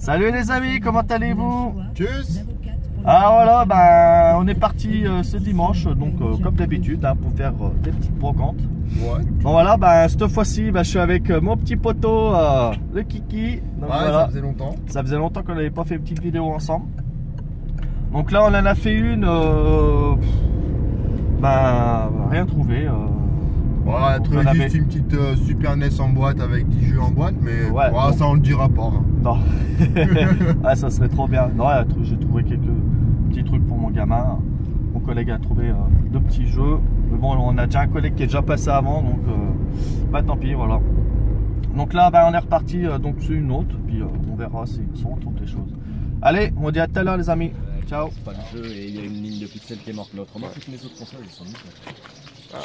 Salut les amis, comment allez-vous? Tchuss. Ah voilà, ben, on est parti ce dimanche, donc comme d'habitude, hein, pour faire des petites brocantes. Ouais. Bon voilà, ben, cette fois-ci, ben, je suis avec mon petit poteau, le Kiki. Donc, Ouais, voilà. ça faisait longtemps. Ça faisait longtemps qu'on n'avait pas fait une petite vidéo ensemble. Donc là, on en a fait une, ben, rien trouvé. Voilà, trouvé on juste avait... une petite Super NES en boîte avec 10 jeux en boîte, mais ouais, bon. Ça on le dira pas. Hein. Non, ah, ça serait trop bien. Non, j'ai trouvé quelques petits trucs pour mon gamin. Mon collègue a trouvé deux petits jeux. Mais bon, on a déjà un collègue qui est déjà passé avant, donc bah tant pis, voilà. Donc là, bah, on est reparti donc sur une autre, puis on verra si on retrouve des choses. Allez, on dit à tout à l'heure les amis. Ciao. C'est pas le jeu et il y a une ligne de pixels qui est morte. Mais autrement, toutes mes autres consoles, elles sont nickel.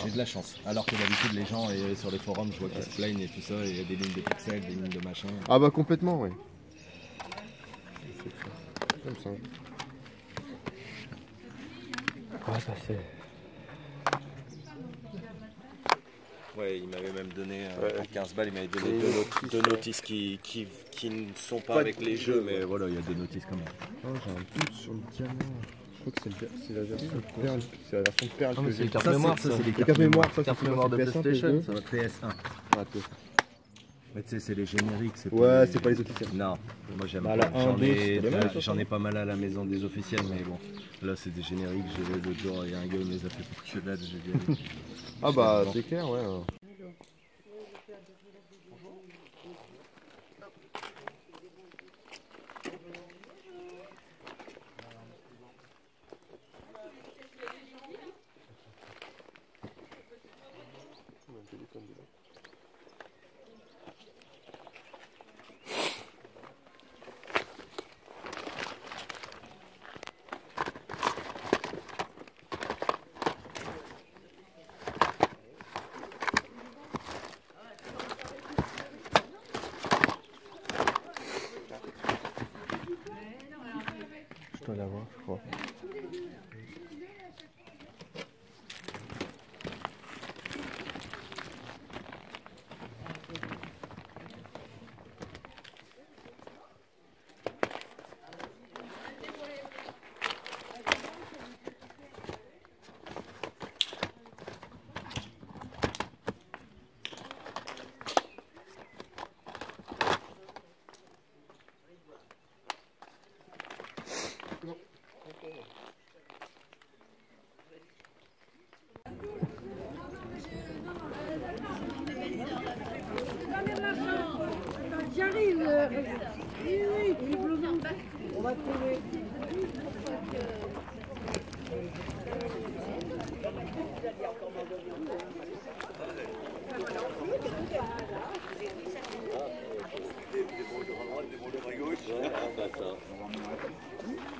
J'ai de la chance. Alors que d'habitude, les gens sur les forums, je vois qu'ils se plaignent et tout ça, et il y a des lignes de pixels, des lignes de machin. Ah bah complètement, oui. Comme ça. Ouais, ça c'est... Ouais, il m'avait même donné pour 15 balles, il m'avait donné deux notices qui ne sont pas avec les jeux, mais voilà, il y a deux notices quand même. Oh, j'ai un doute sur le diamant. Je crois que c'est la version perle. C'est la version perle que j'ai. carte mémoire, ça c'est des cartes mémoire, ça cartes c'est mémoire de PlayStation. Ça va PS1. Ouais, Mais tu sais, c'est les génériques. ouais, c'est pas les officiels. Non, moi j'aime bah, pas. J'en ai pas mal à la maison des officiels, mais bon, là c'est des génériques. L'autre jour, il y a un gars qui me les a fait pour que je date. J'ai dit, ah bah c'est clair, ouais. Je dois l'avoir, je crois. J'arrive. Oui, on va trouver.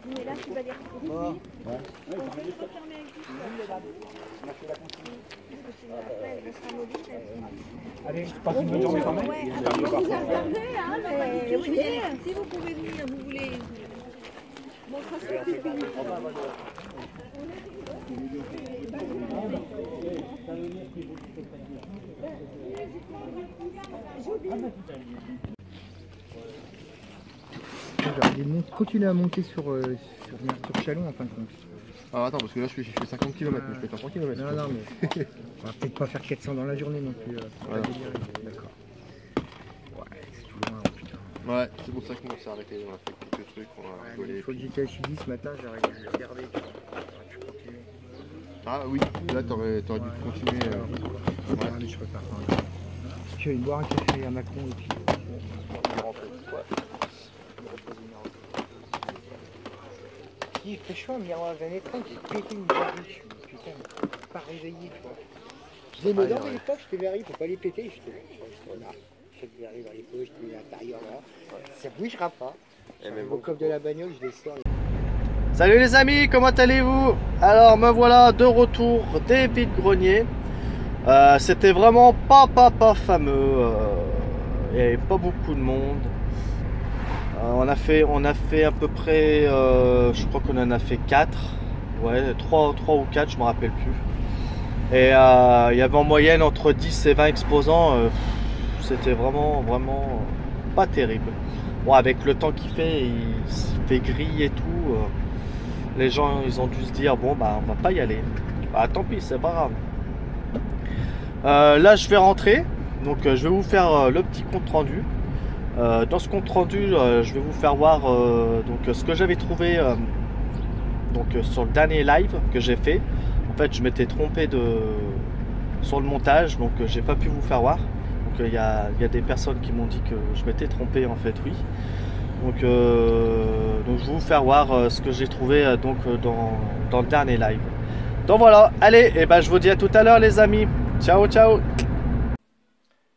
Mais là, tu vas dire. Allez, passe une bonne journée quand même. Ouais, vous attendez, hein, mais oui, si vous pouvez venir, vous voulez. Bon, ça se fait plus. Continuer à monter sur Chalon en fin de compte. Ah attends, parce que là je fais 50 km, mais je fais pas 30 km. Non, non, mais on va peut-être pas faire 400 dans la journée non plus. Voilà. D'accord. Ouais, c'est tout loin, putain. Ouais, c'est pour ça qu'on s'est arrêté, on a fait quelques trucs, on a rigolé. Une fois que j'étais à Chili ce matin, j'ai regardé. Je continuer. Ah oui, là t'aurais dû continuer. Ouais, mais je prépare pas. Je vais boire un café à Macron et puis. Il fait chaud, mais en 2030, j'ai pété une barrique. Putain, pas réveillé, tu vois. Je les mets dans les poches, je te verrai, faut pas les péter. Je te là. Je te verrai dans les poches, je te mets à l'intérieur là. Ça bougera pas. Au coffre de la bagnole, je les sors. Salut les amis, comment allez-vous? Alors me voilà de retour des vides-greniers. C'était vraiment pas fameux. Il n'y avait pas beaucoup de monde. On a fait à peu près, je crois qu'on en a fait 4, ouais, 3 ou 4, je me rappelle plus. Et il y avait en moyenne entre 10 et 20 exposants. C'était vraiment pas terrible. bon, avec le temps qu'il fait, il fait gris et tout. Les gens, ils ont dû se dire, bon, bah, on va pas y aller. Bah, tant pis, c'est pas grave. Là, je vais rentrer. Donc, je vais vous faire le petit compte rendu. Dans ce compte rendu, je vais vous faire voir donc, ce que j'avais trouvé donc, sur le dernier live que j'ai fait. En fait, je m'étais trompé sur le montage, donc j'ai pas pu vous faire voir. Donc, il y a des personnes qui m'ont dit que je m'étais trompé, en fait, oui. Donc je vais vous faire voir ce que j'ai trouvé dans le dernier live. Donc voilà, allez, et ben je vous dis à tout à l'heure les amis. Ciao, ciao.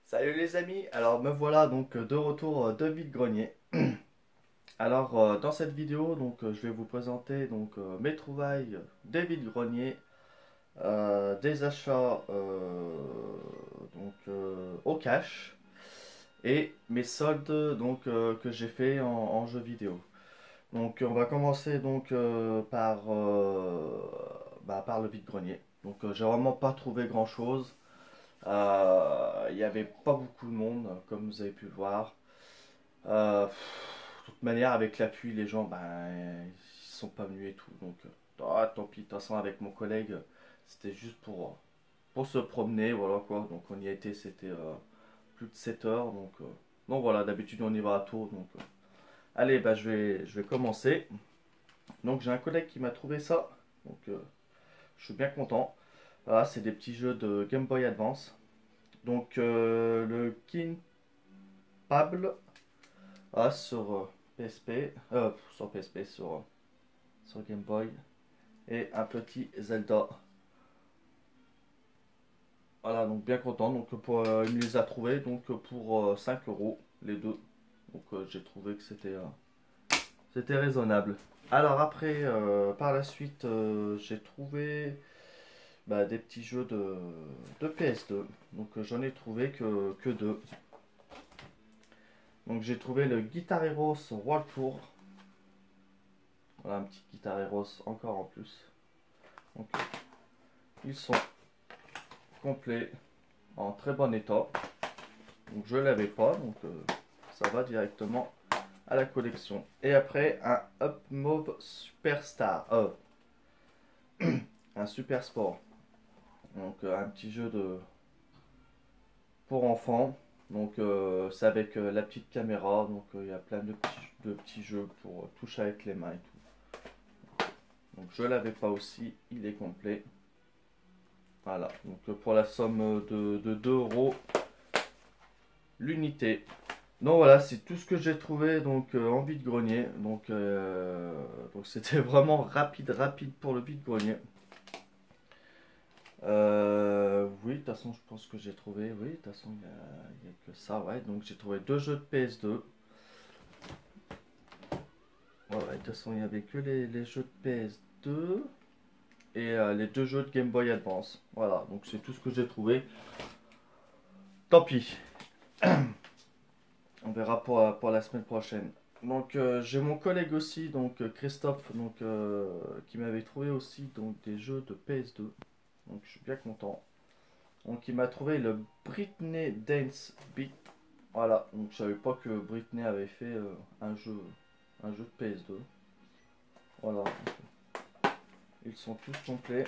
Salut les amis, alors me voilà donc de retour de vide-grenier. Alors dans cette vidéo, donc je vais vous présenter donc mes trouvailles des vide-greniers, des achats au cash. Et mes soldes donc que j'ai fait en jeu vidéo. Donc on va commencer donc par le vide-grenier. Donc j'ai vraiment pas trouvé grand chose. Il n'y avait pas beaucoup de monde comme vous avez pu le voir. De toute manière avec la pluie les gens ils sont pas venus et tout. Donc tant pis, de toute façon avec mon collègue c'était juste pour se promener, voilà quoi. Donc on y a été, c'était plus de 7 heures, donc voilà, d'habitude on y va à tour, donc allez, bah je vais commencer. Donc j'ai un collègue qui m'a trouvé ça, donc je suis bien content. Voilà, c'est des petits jeux de Game Boy Advance. Donc le King Pable sur PSP, sur Game Boy, et un petit Zelda. Voilà, donc bien content. Donc il me les a trouvés donc pour 5 € les deux. Donc j'ai trouvé que c'était raisonnable. Alors après, par la suite, j'ai trouvé des petits jeux de PS2. Donc j'en ai trouvé que deux. Donc j'ai trouvé le Guitar Heroes World Tour. Voilà, un petit Guitar Heroes encore en plus. Donc ils sont complet, en très bon état. Donc je l'avais pas, donc ça va directement à la collection. Et après un Up Move Superstar, un Super Sport. Donc un petit jeu pour enfants. Donc c'est avec la petite caméra. Donc il y a plein de petits jeux pour toucher avec les mains et tout. Donc je l'avais pas aussi, il est complet. Voilà, donc pour la somme de 2 € l'unité. Donc voilà, c'est tout ce que j'ai trouvé donc en vide-grenier. Donc c'était vraiment rapide pour le vide-grenier. Oui, de toute façon, je pense que j'ai trouvé. Oui, de toute façon, il n'y a que ça. Ouais, donc j'ai trouvé 2 jeux de PS2. Ouais, de toute façon, il n'y avait que les jeux de PS2. Et les 2 jeux de Game Boy Advance. Voilà, donc c'est tout ce que j'ai trouvé. Tant pis. On verra pour la semaine prochaine. Donc j'ai mon collègue aussi, donc Christophe, donc qui m'avait trouvé aussi donc des jeux de PS2. Donc je suis bien content. Donc il m'a trouvé le Britney Dance Beat. Voilà, donc je savais pas que Britney avait fait un jeu de PS2. Voilà. Ils sont tous complets.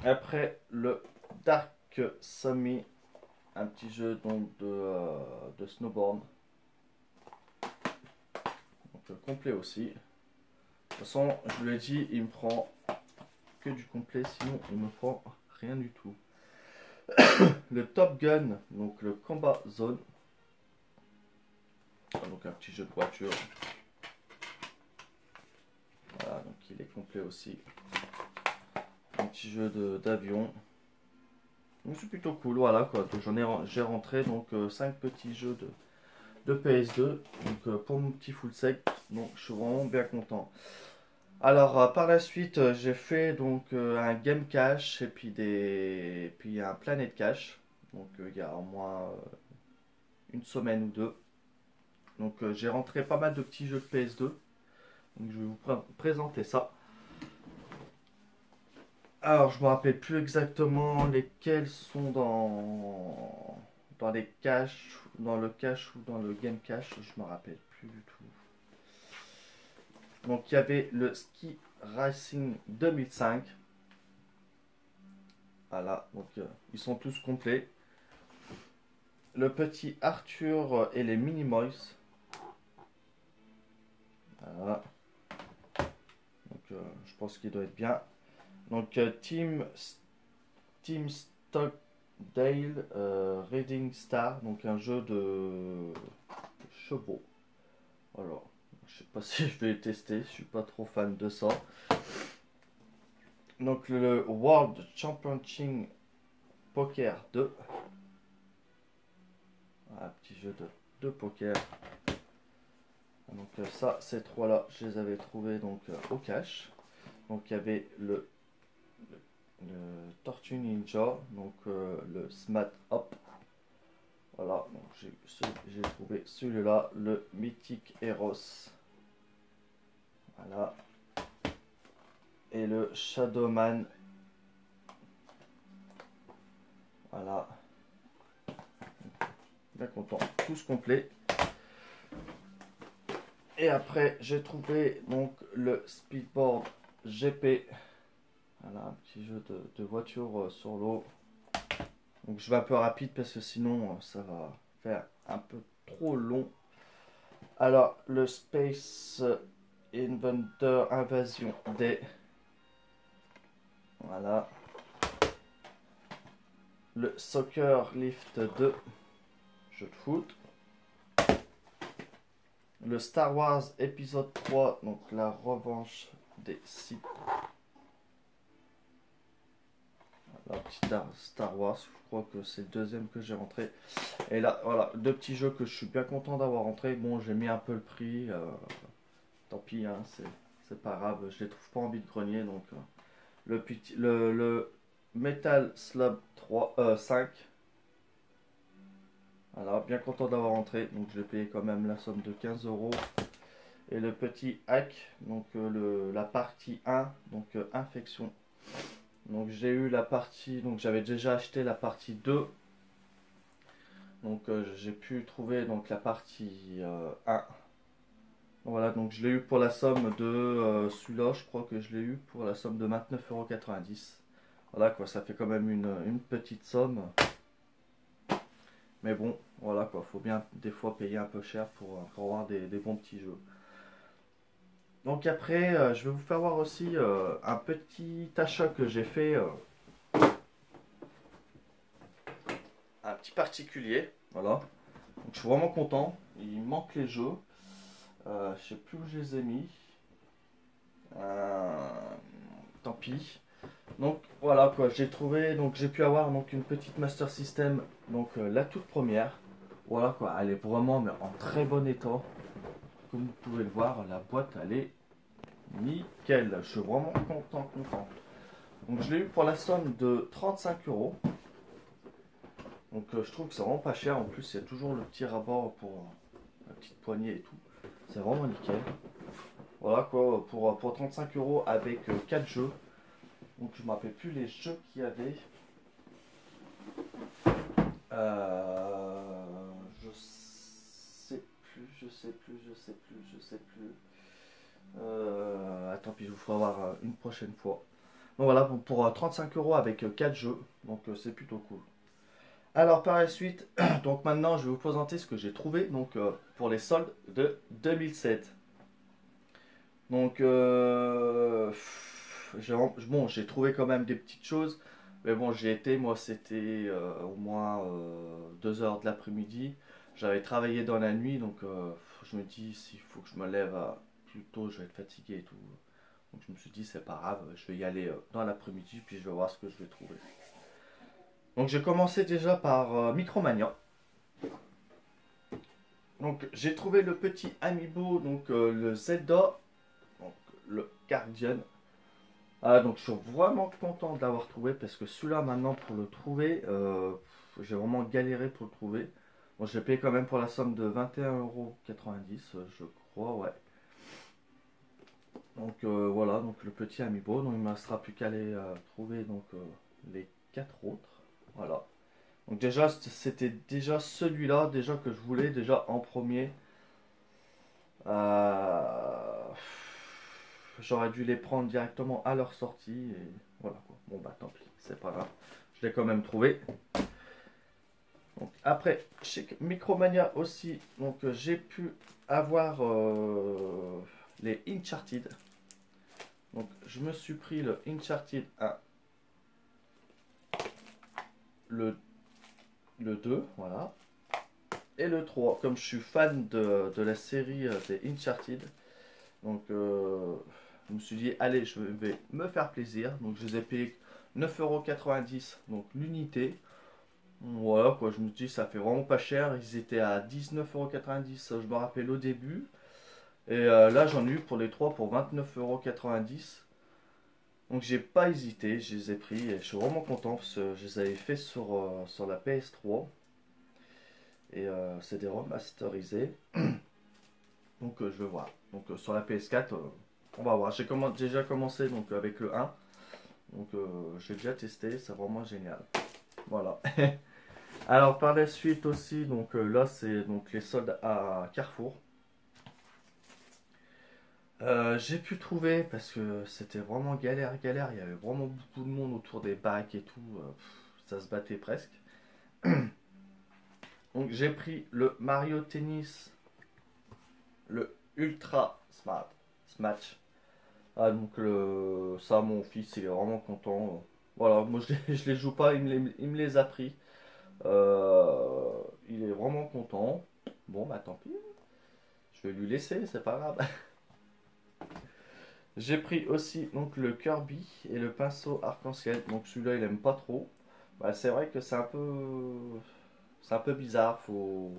Après le Dark Summy, un petit jeu donc de snowboard. Donc complet aussi. De toute façon, je vous l'ai dit, il me prend que du complet, sinon il me prend rien du tout. Le Top Gun, donc le Combat Zone. Donc un petit jeu de voiture. Voilà, donc il est complet aussi. Un petit jeu d'avion. Donc c'est plutôt cool, voilà quoi. J'ai rentré donc 5 petits jeux de PS2. Donc pour mon petit full set. Donc je suis vraiment bien content. Alors par la suite j'ai fait donc un Game Cache et puis un Planet Cache. Donc il y a au moins une semaine ou deux. Donc j'ai rentré pas mal de petits jeux de PS2. Donc je vais vous présenter ça. Alors je me rappelle plus exactement lesquels sont dans les caches, dans le cache ou dans le game cache, je me rappelle plus du tout. Donc il y avait le Ski Racing 2005. Voilà, donc ils sont tous complets. Le petit Arthur et les Minimoys. Voilà. Donc je pense qu'il doit être bien. Donc Team Stockdale Reading Star, donc un jeu de chevaux. Alors, je sais pas si je vais le tester, je suis pas trop fan de ça. Donc le World Championship Poker 2. Un petit jeu de poker. Donc ça, ces trois là, je les avais trouvés donc au cash. Donc il y avait le Tortue Ninja, donc le Smat Up. Voilà, donc j'ai trouvé celui-là, le Mythic Eros. Voilà. Et le Shadowman. Voilà. Bien content, tous complets. Et après j'ai trouvé donc le Speedboard GP. Voilà, un petit jeu de voiture sur l'eau. Donc je vais un peu rapide parce que sinon ça va faire un peu trop long. Alors le Space Inventor Invasion D. Voilà. Le Soccer Lift 2. Jeu de foot. Le Star Wars épisode 3, donc la revanche des Sith. La petite Star Wars, je crois que c'est le deuxième que j'ai rentré. Et là, voilà, deux petits jeux que je suis bien content d'avoir rentré. Bon, j'ai mis un peu le prix. Tant pis, hein, c'est pas grave, je les trouve pas en vide-grenier. Donc, le Metal Slug 5. Voilà, bien content d'avoir rentré, donc je l'ai payé quand même la somme de 15 €. Et le petit hack, donc la partie 1, donc infection. Donc j'ai eu la partie, donc j'avais déjà acheté la partie 2. Donc j'ai pu trouver donc la partie 1. Voilà, donc je l'ai eu pour la somme de celui-là, je crois que je l'ai eu pour la somme de 29,90 €. Voilà quoi, ça fait quand même une petite somme. Mais bon, voilà quoi, faut bien des fois payer un peu cher pour avoir des bons petits jeux. Donc après, je vais vous faire voir aussi un petit achat que j'ai fait. Un petit particulier, voilà. Donc je suis vraiment content, il manque les jeux. Je sais plus où je les ai mis. Tant pis. Donc voilà quoi, j'ai trouvé, donc j'ai pu avoir donc une petite Master System, donc la toute première. Voilà quoi, elle est vraiment mais en très bon état. Comme vous pouvez le voir, la boîte elle est nickel. Je suis vraiment content. Donc je l'ai eu pour la somme de 35 €. Donc je trouve que c'est vraiment pas cher. En plus il y a toujours le petit rabat pour la petite poignée et tout. C'est vraiment nickel. Voilà quoi, pour 35 € avec 4 jeux. Donc je ne me rappelle plus les jeux qu'il y avait. Je sais plus. Tant pis, je vous ferai voir une prochaine fois. Donc voilà, pour 35 € avec 4 jeux. Donc c'est plutôt cool. Alors par la suite, donc maintenant je vais vous présenter ce que j'ai trouvé donc, pour les soldes de 2007. Donc bon, j'ai trouvé quand même des petites choses. Mais bon, j'y étais, moi c'était au moins 2 h de l'après-midi. J'avais travaillé dans la nuit, donc je me dis s'il faut que je me lève plus tôt, je vais être fatigué et tout. Donc je me suis dit c'est pas grave, je vais y aller dans l'après-midi, puis je vais voir ce que je vais trouver. Donc j'ai commencé déjà par Micromania. Donc j'ai trouvé le petit amiibo, donc le Zelda, donc le Guardian. Donc je suis vraiment content de l'avoir trouvé parce que celui-là maintenant pour le trouver, j'ai vraiment galéré pour le trouver. Bon, je l'ai payé quand même pour la somme de 21,90 €, je crois, ouais. Donc voilà, donc le petit amiibo, donc il ne me restera plus qu'à aller trouver donc les 4 autres. Voilà. Donc déjà, c'était déjà celui-là déjà que je voulais déjà en premier. J'aurais dû les prendre directement à leur sortie et voilà quoi. Bon bah tant pis, c'est pas grave. Je l'ai quand même trouvé. Donc après, chez Micromania aussi, donc j'ai pu avoir les Uncharted. Donc je me suis pris le Uncharted 1, le 2, voilà, et le 3. Comme je suis fan de la série des Uncharted, donc je me suis dit, allez, je vais me faire plaisir. Donc je les ai payés 9,90 €, donc l'unité. Voilà quoi, je me dis, ça fait vraiment pas cher. Ils étaient à 19,90 €, je me rappelle au début. Et là, j'en ai eu pour les 3 pour 29,90 €. Donc j'ai pas hésité, je les ai pris et je suis vraiment content parce que je les avais fait sur la PS3. Et c'est des remasterisés. Donc je vais voir. Donc sur la PS4, on va voir. J'ai déjà commencé donc, avec le 1. Donc j'ai déjà testé, c'est vraiment génial. Voilà. Alors par la suite aussi, donc là c'est donc les soldes à Carrefour. J'ai pu trouver parce que c'était vraiment galère, il y avait vraiment beaucoup de monde autour des bacs et tout, ça se battait presque. Donc j'ai pris le Mario Tennis, le Ultra Smash. Ah donc ça mon fils il est vraiment content. Voilà, moi je les joue pas, il me les a pris. Il est vraiment content. Bon bah tant pis, je vais lui laisser, c'est pas grave. J'ai pris aussi donc le Kirby et le pinceau arc-en-ciel. Donc celui-là il aime pas trop. Bah, c'est vrai que c'est un peu bizarre. Faut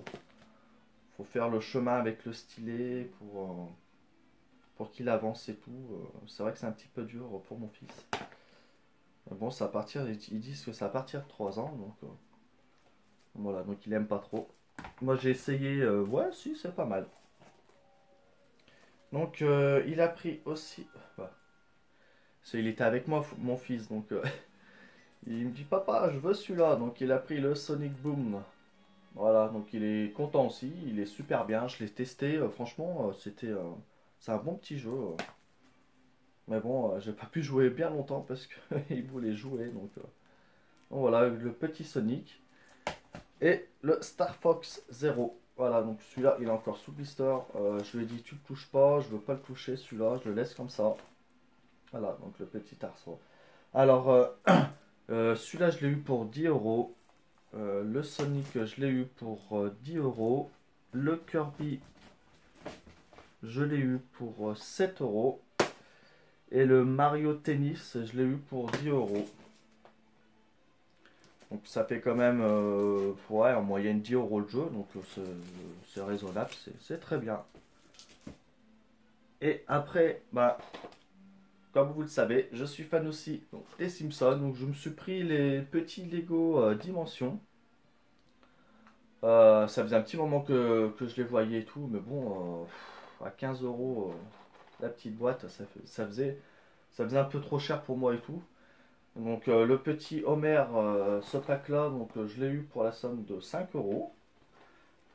faire le chemin avec le stylet pour qu'il avance et tout. C'est vrai que c'est un petit peu dur pour mon fils. Mais bon, ça à partir, ils disent que c'est à partir de 3 ans. Donc voilà, donc il aime pas trop. Moi j'ai essayé, ouais si c'est pas mal. Donc il a pris aussi, bah, il était avec moi mon fils, donc il me dit papa je veux celui-là, donc il a pris le Sonic Boom. Voilà, donc il est content aussi, il est super bien, je l'ai testé, franchement c'est un bon petit jeu. Mais bon, j'ai pas pu jouer bien longtemps parce qu'il voulait jouer, donc voilà le petit Sonic. Et le Star Fox Zero. Voilà, donc celui-là, il est encore sous blister. Je lui ai dit, tu le touches pas, je veux pas le toucher, celui-là, je le laisse comme ça. Voilà, donc le petit arceau. Alors, celui-là, je l'ai eu pour 10 €. Le Sonic, je l'ai eu pour 10 €. Le Kirby, je l'ai eu pour 7 €. Et le Mario Tennis, je l'ai eu pour 10 €. Donc ça fait quand même ouais, en moyenne 10 € le jeu, donc c'est raisonnable, c'est très bien. Et après, bah, comme vous le savez, je suis fan aussi donc, des Simpsons, donc je me suis pris les petits Lego Dimension. Ça faisait un petit moment que je les voyais et tout, mais bon, à 15 € la petite boîte, ça faisait un peu trop cher pour moi et tout. Donc le petit Homer, ce pack là, donc je l'ai eu pour la somme de 5 €.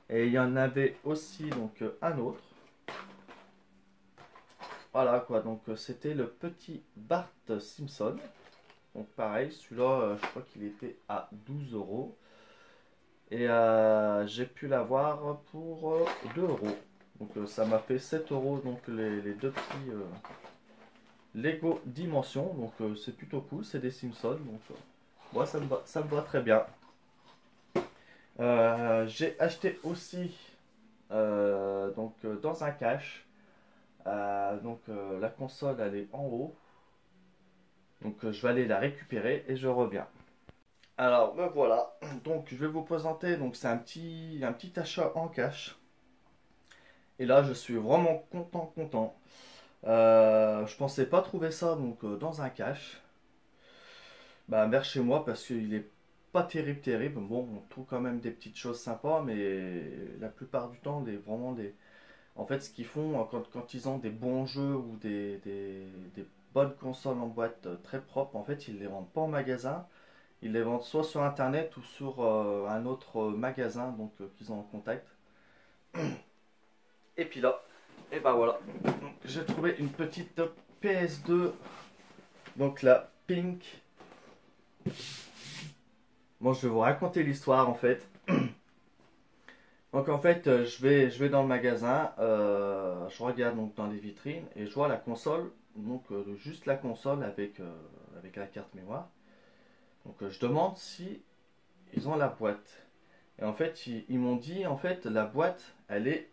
Et il y en avait aussi donc un autre. Voilà quoi, donc c'était le petit Bart Simpson. Donc pareil, celui-là je crois qu'il était à 12 €. Et j'ai pu l'avoir pour 2 €. Donc ça m'a fait 7 €, donc les deux petits Lego Dimension, donc c'est plutôt cool, c'est des Simpsons, donc moi ça me va très bien. J'ai acheté aussi donc dans un cache, donc la console elle est en haut, donc je vais aller la récupérer et je reviens. Alors me voilà, donc je vais vous présenter, donc c'est un petit achat en cash, et là je suis vraiment content. Je pensais pas trouver ça donc dans un cache, bah vers chez moi, parce qu'il est pas terrible. Bon, on trouve quand même des petites choses sympas, mais la plupart du temps en fait ce qu'ils font quand ils ont des bons jeux ou des bonnes consoles en boîte très propres, en fait ils les vendent pas en magasin, Ils les vendent soit sur internet ou sur un autre magasin donc qu'ils ont en contact. Et puis là, et ben voilà, j'ai trouvé une petite PS2, donc la Pink. Bon, je vais vous raconter l'histoire en fait. Donc en fait, je vais dans le magasin, je regarde donc dans les vitrines et je vois la console, donc juste la console avec la carte mémoire. Donc je demande si ils ont la boîte. Et en fait, ils m'ont dit en fait la boîte, elle est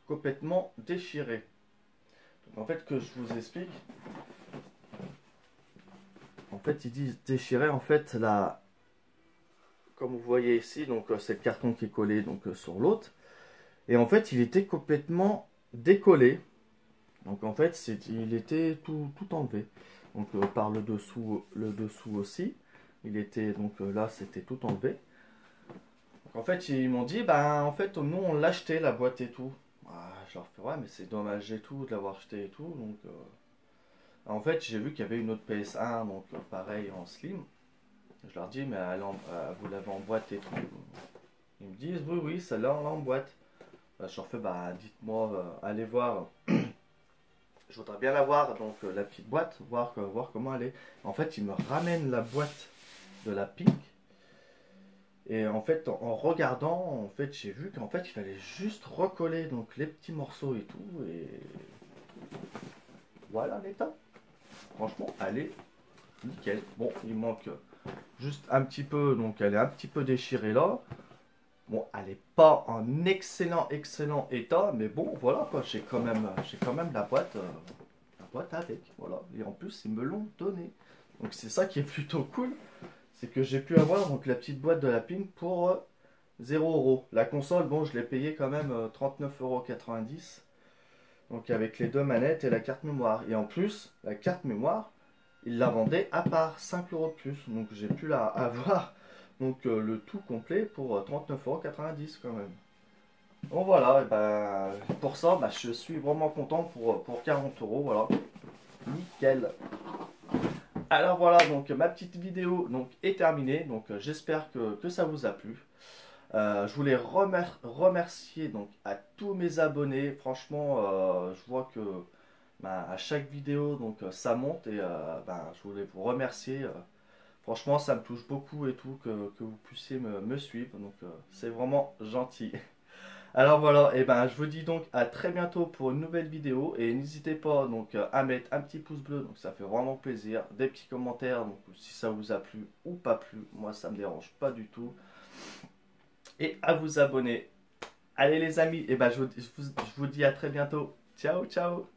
complètement déchirée. Donc en fait, que je vous explique. En fait, ils disent déchirée. En fait, la, comme vous voyez ici, donc c'est le carton qui est collé donc sur l'autre. Et en fait, il était complètement décollé. Donc en fait, il était tout enlevé. Donc par le dessous aussi. Il était donc là, c'était tout enlevé. Donc en fait, ils m'ont dit, ben en fait, nous on l'a acheté la boîte et tout. Ah, je leur fais ouais, mais c'est dommage et tout de l'avoir acheté et tout. Donc en fait, j'ai vu qu'il y avait une autre PS1, donc pareil en slim. Je leur dis, mais vous l'avez en boîte et tout. Ils me disent, oui, oui, celle-là, on l'a en boîte. Bah, je leur fais, bah, dites-moi, allez voir. Je voudrais bien la voir, donc la petite boîte, voir comment elle est. En fait, ils me ramènent la boîte de la Pink. Et en fait, en regardant, en fait, j'ai vu qu'en fait, il fallait juste recoller donc les petits morceaux et tout. Et voilà l'état. Franchement, elle est nickel. Bon, il manque juste un petit peu, donc elle est un petit peu déchirée là. Bon, elle n'est pas en excellent état, mais bon, voilà quoi, j'ai quand même la boîte avec, voilà. Et en plus, ils me l'ont donné. Donc c'est ça qui est plutôt cool, c'est que j'ai pu avoir donc la petite boîte de la Pink pour 0 €. La console, bon, je l'ai payé quand même 39,90 €. Donc avec les deux manettes et la carte mémoire. Et en plus, la carte mémoire, ils la vendaient à part 5 € de plus. Donc j'ai pu la avoir. Donc le tout complet pour 39,90 € quand même. Donc voilà, et ben, pour ça, bah, je suis vraiment content pour 40 €, voilà. Nickel. Alors voilà, donc ma petite vidéo donc, est terminée. Donc j'espère que ça vous a plu. Je voulais remercier donc, à tous mes abonnés. Franchement, je vois que bah, à chaque vidéo, donc, ça monte. Et bah, je voulais vous remercier. Franchement, ça me touche beaucoup et tout que vous puissiez me suivre. Donc, c'est vraiment gentil. Alors voilà, et ben, je vous dis donc à très bientôt pour une nouvelle vidéo. Et n'hésitez pas donc à mettre un petit pouce bleu. Donc, ça fait vraiment plaisir. Des petits commentaires. Donc, si ça vous a plu ou pas plu. Moi, ça me dérange pas du tout. Et à vous abonner. Allez les amis, et ben, je vous dis à très bientôt. Ciao, ciao.